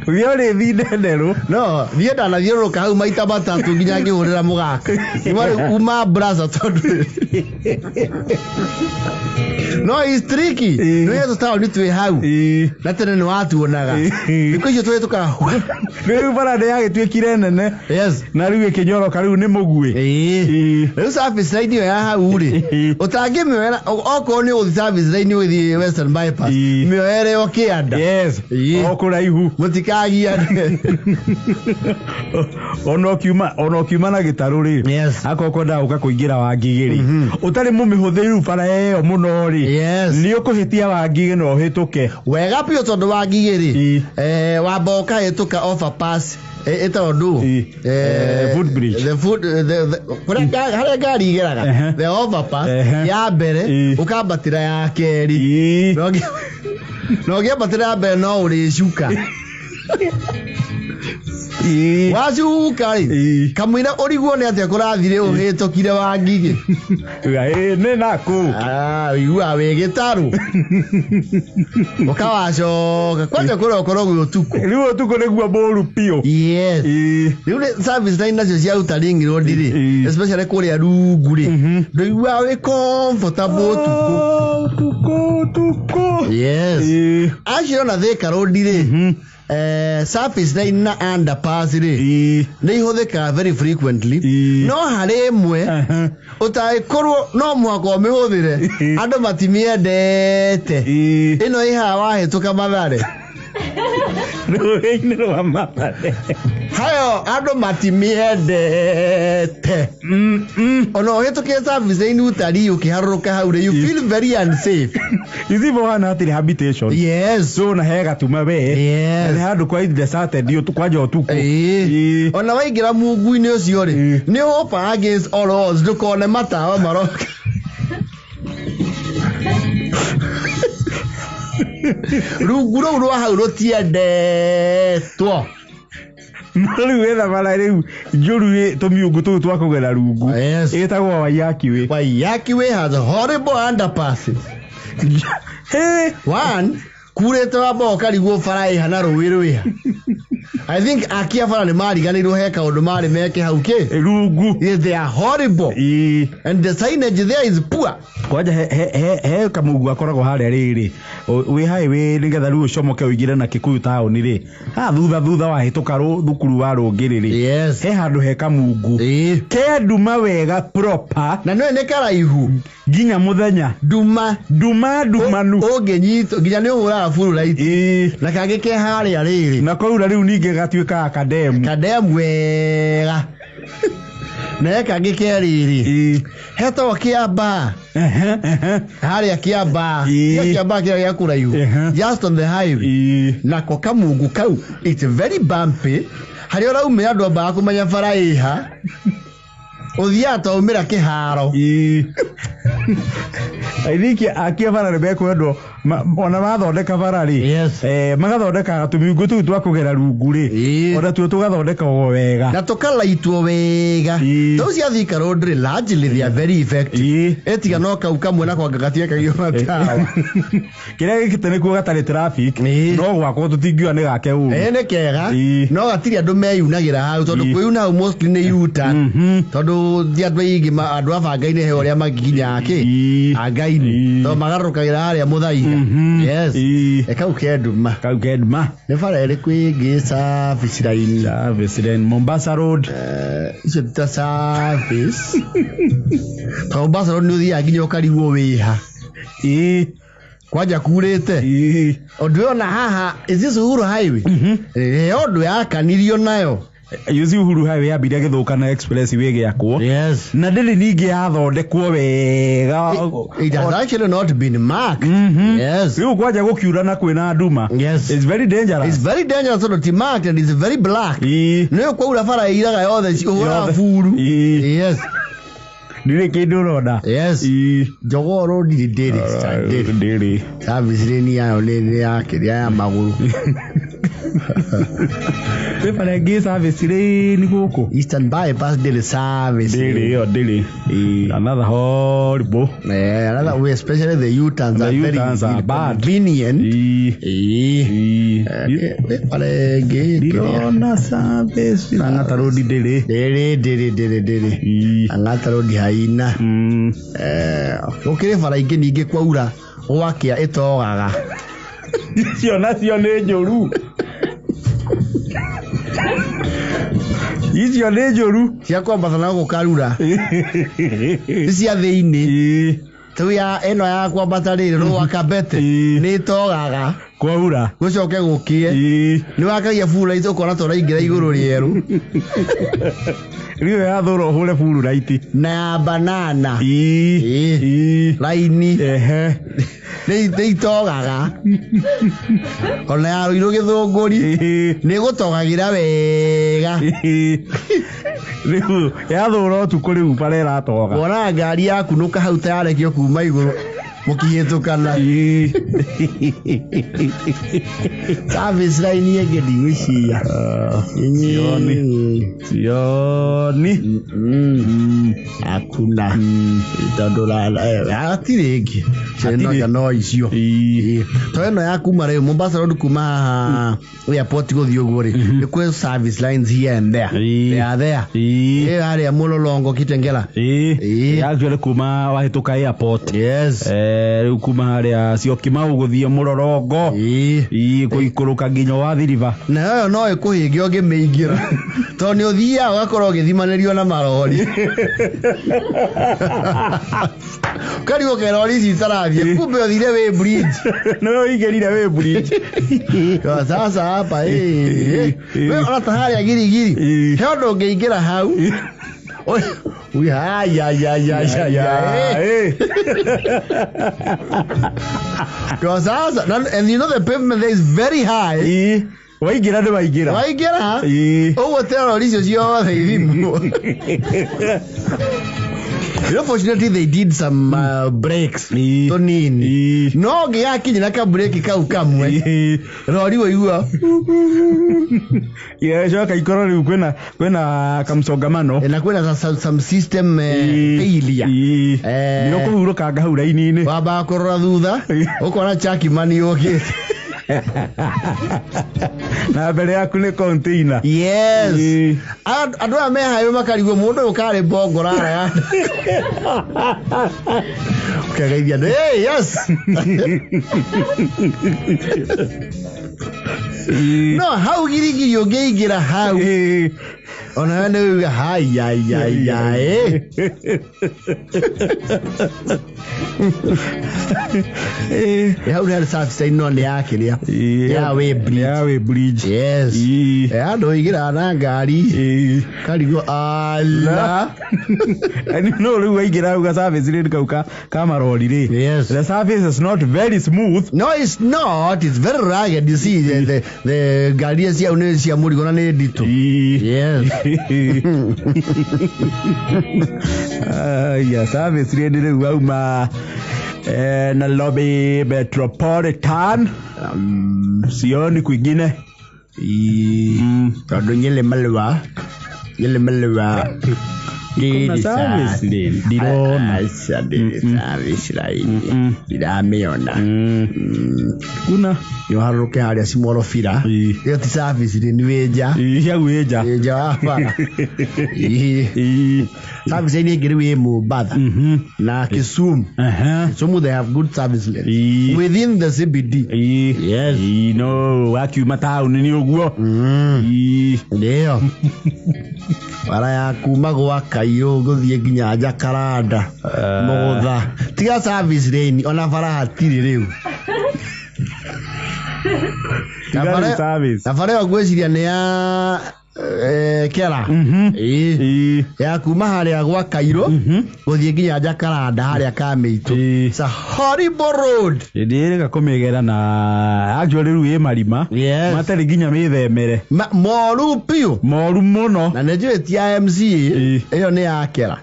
Viore thi Ndenderu no thienda na thiuruka hau maita matatu nginya ngihurira mugaka nimari uma brother tondu no is tricky no yeto tawo ni twi hau na tene ni watuonaga iko icio twi tukahu riu barade yake twikire nene yes na riu ikinyoroka riu ni mugui riu service line ya hau ri utangimwera oko ni uthi service line uthi western bypass mioere okianda yes okuraihu mutikagia onokiuma na Gitaruri akokonda uka kuingira Wangigiri utari mumihuthiru para eyo muno ri ni ukuhitia Wangigi no hituke wega pio tondu Wangigiri wamboka hituka overpass etondo footbridge the foot hare gari igeraga the overpass ya mbere ukambatira ya keri no ngiambatira ya mbere no uricuka wacuka ri kamwira uriguo ni atia kurathire uhitokire Wangigi ne naku igua we Gitaru ukawacoka kwanja kuri okoro gwi utuku riu utuku niguo boru pio yes riu service line nacio cia utaringi road ri especially kuri rungu ri ndigua we comfortable tuko yes actually na Thika road ri surface line na underpass ri ni ihuthika very frequently no hari mwe utaikorwo no mwako mihuthire andu matimiendete ino iha wahituka Mathare ruini rwa Mathare hayo andu matimiendete ono hituke service line utari ukiharuruka hau you feel very unsafe izibo hana atiri habitation yes so na hega tuma we na handu kwa the Saturday tukwaja utuku ona waingira mungu-ini ucio ri ni hope against all odds ndukone matawa maroka rungu rũu rwa hau rũtiendetwo riu wetha bara riu njuru tumiungu tuu twa kugera rungu itagwo Waiyaki we has horrible underpasses one kurete wamba ukarigwo bara ihana rũĩ rwĩha I think akia bara ni mariganirwo he kaundu mari meke hau ke rungu. Yes, they are horrible. And the signage there is poor. Kwaja he kamugu akoragwo haria riri we highway nigetha riu comoke uigire na Kikuyu town ri thutha wa hituka thukuru wa rungiriri he handu he kamugu ke nduma wega proper na no ne karaihu nginya muthenya dumanu ungenyito nginya ni uhura furu right na kage ke haria riri na koura riu ninge gatuika kadem wega na kage ke riri heto kiamba haria kiamba kia kuraihu just on the highway na ko kamugu kau it's very bumpy hari ora ume andu amba kumenya bara iha uthiato umira kiharo I think akia bara rebeko ndo ona mathondeka bara ri magathondeka tumiungu tu twakugera rungu ri ona tu tugathondeka wega na tukalaitwo wega those are the road largely they are very effective etiga no kau kamwe na kwa Gathaiya kagio matawa kire gikitene ku gatari traffic no gwako tutingiwa ni gake u ne kega no gatiri andu meyunagira hau tondu kwiyuna mostly ni U-turn tondu dia andu ingi andu abangaine he oria magikinya aki againi to magarukagira haria muthaiga kau keduma ne bara ere kwingi service line Mombasa road icio ta service to Mombasa road ni uthia nginya ukariwo wiha kwaja kurete odwe haha is this Uhuru highway odwe akanirio nayo yuzi Uhuru highway yambire githukana express way giakwo na ndiri ningi yathondekwo wega it has actually not been marked riu kwaja gukiura na kwina nduma it's very dangerous so not marked and it's very black no kwaura bara iraga yothe uhura furu Dile kindu roda jogoro ndiri service ni ya ole ya kiria ya maguru pepale ge service ni goko Eastern bypass daily service daily another horrible another way especially the U-turns are very bad convenient pepale ge na service angata road daily angata road haina ukire bara ingi ningi kwaura wakia itogaga cio ni njuru icio ni njuru cia kwambata na gukarura cia thiini tuya eno ya kwambata riri ro wakabete ni togaga kwaura gucoke gukie ni wakagia fura izo kora tora ingira iguru rieru riyo ya thoro hule furu raiti na banana laini ni togaga ona ya iro githunguri ni gutogagira wega riu ya thoro tu kuri uparera toga ona ngari yaku nuka hau tayare kio kuma iguru mukihetukana service line yege diwishia sioni hakuna dola atirege cheno ya no icio to eno ya kuma re Mombasa road kuma airport go thiogore ni kwe service lines here and there they are there area mulolongo kitengela actually kuma wahituka airport kuma haria cio Kimau guthie murorongo kuikuruka nginya wa thiriva na yo no ikuhinge onge meingira to ni uthia ugakorwo githimanirio na marori kari ukerori citarathie kumbe uthire we bridge no igerire we bridge sasa hapa we ona taharia girigiri he ndo ngeingira hau we ya because and you know the pavement there is very high waigira tell icio ciothe ithimo fortunately they did some breaks to nini no giakinyi na ka break kau kamwe rori waigua joka ikoro riu kwena kamsongamano na kwena some system failure ndio kuhuruka ngahau raini-ini wamba korora thutha ukona chaki mani yokite Na mbere yaku nĩ container. Yes. Andũ aya mehayo makarigwo mũndũ ũkarĩ bongo rara ya. Ukageithia hey yes. No hau girigiri ũngĩingĩra hau. Ona nĩ uga hai hau nĩ service ino nĩ yakĩria ya bridge. Yes. Andũ igĩra na ngari karigwo ala. And you know rĩu waingĩra hau ga service rĩ kau ka marori rĩ. Yes. The service is not very smooth. No, it's not. It's very rugged. You see the ngari cia nĩ cia mũrigo na nĩ nditũ. Yes. Ya service rĩ rĩu auma na lobby metropolitan sioni kwingine tondũ nyele malwa kuna service rĩ ndirona service line ndirameona kuna yoharuke harĩa simorofira iyo ti service rĩ nĩ wĩnja hapa service ni ngiri wĩ Mombasa na Kisumu. Kisumu they have good service within the CBD. Yes. No wakiuma town ni ũguo. Ndio. Wala ya kuma gwa Kairo gũthiĩ nginya Jakaranda Mũgũtha tiga service lane ona bara hatirĩ rĩu. Na bara gwĩciria nĩ ya kera ya kuma harĩa gwa Kairo gũthiĩ nginya Jakaranda harĩa Kamĩitũ. It's a horrible road. Ndĩrĩga kũmĩgera na actually rĩu ĩ marima matarĩ nginya mĩthemere moru piũ moru mũno na nĩnjũĩ ti MCA ĩyo nĩ ya kera.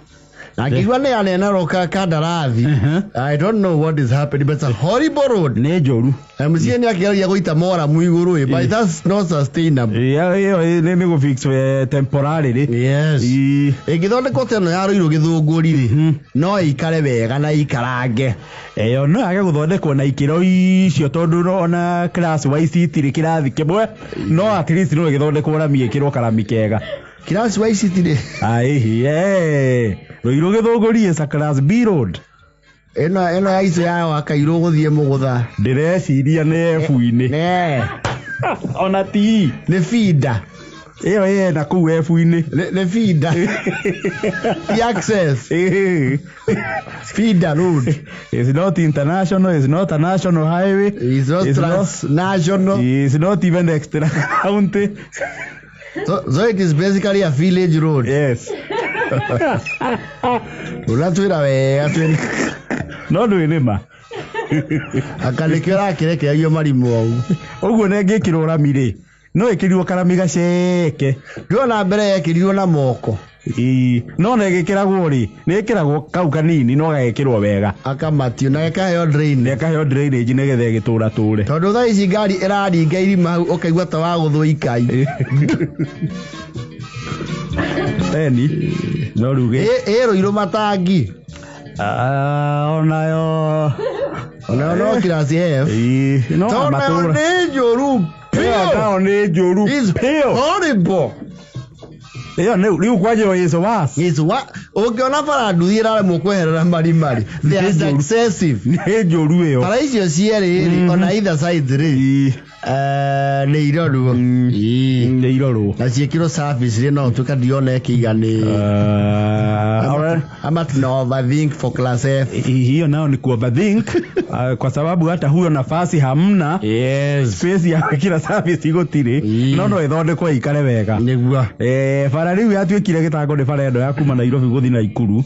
Nakigwa nĩ anena roka kandarathi. I don't know what is happening but it's a horrible road. Nĩ njoru. MCA nĩ akĩgeria gũita mora mũigũrũ but that's not sustainable. Ĩyo nĩ go fix temporarily. Yes. Ĩngĩthondekwo teno ya rũirũ gĩthũngũri rĩ no ikare wega na ikarange. Ĩyo no age gũthondekwo na ikĩro icio tondũ ona class wise itirĩ kĩrathi kĩmwe no at least no ĩgĩthondekwo rami ĩkĩrwo karami kega. Class wise itirĩ. Rũirũ gĩthũngũri is a class B road. Eno ya icio ya wa Kairũ gũthiĩ Mũgũtha ndĩreciria nĩ F-inĩ. Ona ti nĩ feeder. Ĩyo na kũu F-inĩ nĩ feeder. The access feeder road. It's not international, it's not a national highway, it's not transnational, it's not even extra county. So it is basically a village road. Yes. Unatwira wega no ndwĩrĩma akanĩkĩra kĩrekererio marimu au ũguo nĩ ngĩkĩrwo rami rĩ no ĩkĩrirwo karami gaceke ndĩrona mbere yekĩrirwo na moko no na ĩgĩkĩragwo rĩ nĩ ĩkĩragwo kau kanini no gagĩkĩrwo wega akamatio na gakaheo drainage nĩgetha ĩgĩtũra tũre tondũ thaa ici ngari ĩraringa irima hau ũkaigua ta wa gũthwo ikai. Eni no ruge rũirũ matangi onayo no class F no matura nĩ njũru nĩ njũru horrible. Ĩyo rĩu kwanja yeso ũngĩona bara nduthi ĩraremwo kweherera marimari they are excessive. Nĩ njũru ĩyo bara icio cierĩ ona either side rĩ nĩ irorwo na ciĩkĩrwo service rĩ no tuka ndiona ĩkĩigane. Ama tuna overthink for class F. Hiyo nao ni ku overthink kwa sababu hata huyo nafasi hamna. Yes. Space ya kila service igotire no ithondekwo ikare wega nĩguo bara rĩu yatuĩkire gĩtango nĩ bara endo ya kuma Nairobi gũthi Naikuru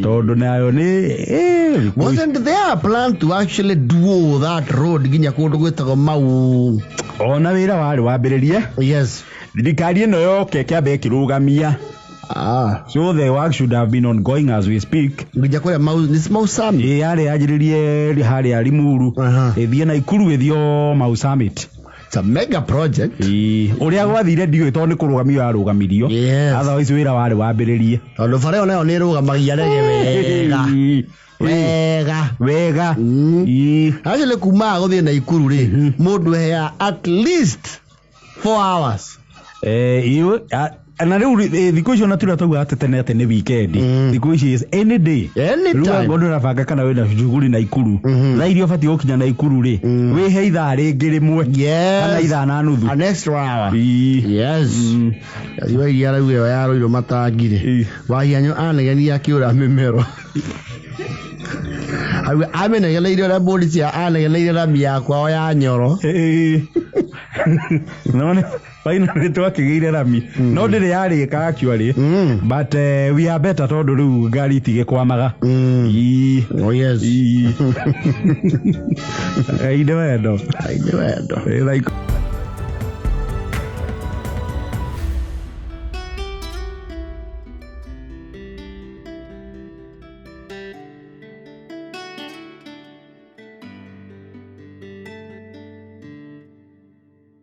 tondũ nayo nĩ wasn't there a plan to actually do that road nginya kũndũ gwĩtagwo Mau ona wĩra warĩ wambĩrĩrie. Yes. Thirikari ĩno yoke kĩambe ĩkĩrũgamia. So the work should have been ongoing as we speak. Ngija kwa Mau Summit. Yarĩ yanjĩrĩrie harĩa Limuru. Ĩthiĩ Naikuru ĩthio Mau Summit. It's a mega project. Uria gwathire ndio to ni kurugamio arugamirio. Otherwise wira wari wambiririe. Tondu bare ona ni rugamagia rege wega. Actually kuma guthie na ikuru ri mundu hea at least 4 hours. Na riu thiku icio na tira tauga atetene ate ni weekend. Thiku ici is any day. Anytime. Ngondo na banga kana wena shughuli na ikuru. Tha irio bati gukinya na ikuru ri. We he ithaa ringi rimwe. Kana ithaa na nuthu. An extra hour. Yes. Iwa iria rau yo yaro iro matangire. Wahianyo anegenia akiura mimero. Amenegeleire ra polisi anegeleire ra mia kwao ya Nyoro. No Paina nito akigeire rami. No ndire yari ka actually. But we are better tondu riu ngari tige kwamaga. Oh yes. Ide wendo. Like